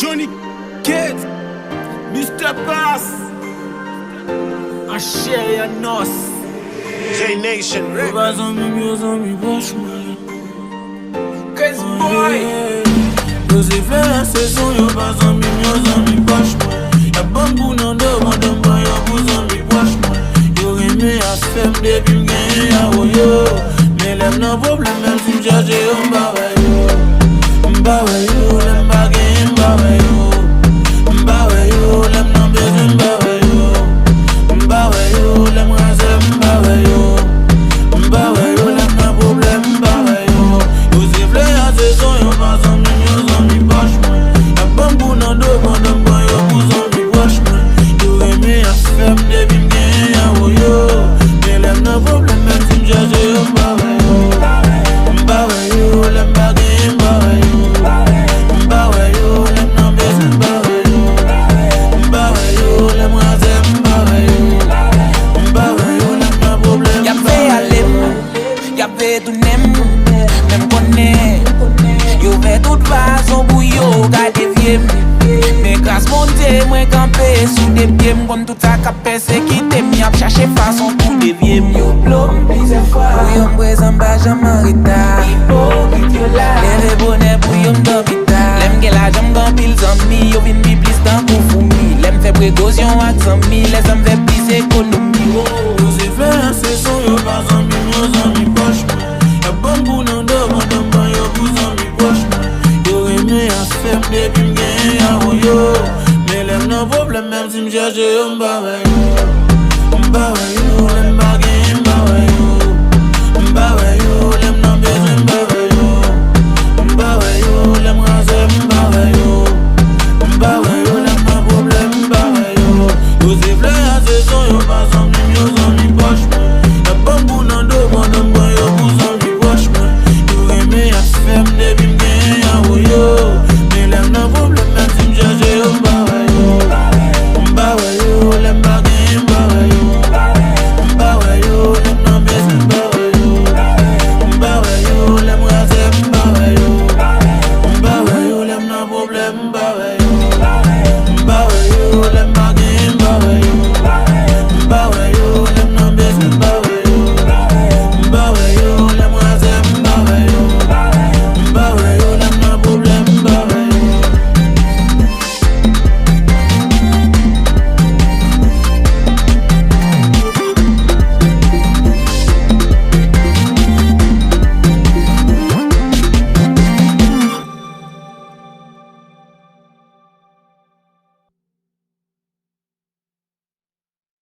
Jhonny Keds, Mr. Bass, I share your nos. J-Nation, Yo bas an mi, yo zan mi bosh mwen. Krezboy, Yo se fle la sezon, yo bas an mi, yo zan mi bosh mwen. Ya bambou nan do, madam ban yo pou zan mi bosh mwen. Yo reme a fem depi m genye ya woyo. Me lem nan problem même si m chache yo mbawe yo. Mbawe yo, lem ba genye mbawe yo. Mbawe yo, lem nan beze mbawe yo. Mbawe yo, lem raze mbawe yo. Mbawe yo, lem nan problem mbawe yo. Yo se fle a sezon, yo bas an mi, yo zan mi bosh mwen. Ya bambou nan do, madam ban yo pou zan mi bosh mwen. Yo reme a fem depi m genye ya woyo. Me lem nan problem même si m chache yo mbawe yo. Mbawe yo, lem ba genye mbawe yo. Mbawe yo, lem nan beze mbawe yo. Mbawe yo, lem raze mbawe yo. Mbawe yo, lem nan problem Y'a mbawe fait yo. aller, y'a fait tout nem, même connaît. Yo fait toute façon pour yo garder vieux. Mais grâce monter, moi camper sous des pieds, m'gon tout ça capé c'est qui t'aime, y'a chercher façon pour dévier. Yo plomb plusieurs fois, pour yo m'présent pas jamais retard. Hypocrite yo là, les rebonnets pour yo m'dormita. L'aime que la jambe gan pile zami, yo vin bi plus temps pour fourmi. L'aime fait précaution avec zami, les hommes fait plus économie. Yo se fle la sezon, yo bas an mi, yo zan mi bosh mwen. Ya bambou nan do, madam ban yo pou zan mi bosh mwen. Yo reme a fem depi m genye ya woyo. Me lem nan problem même si m chache yo mbawe yo. Mbawe yo, lem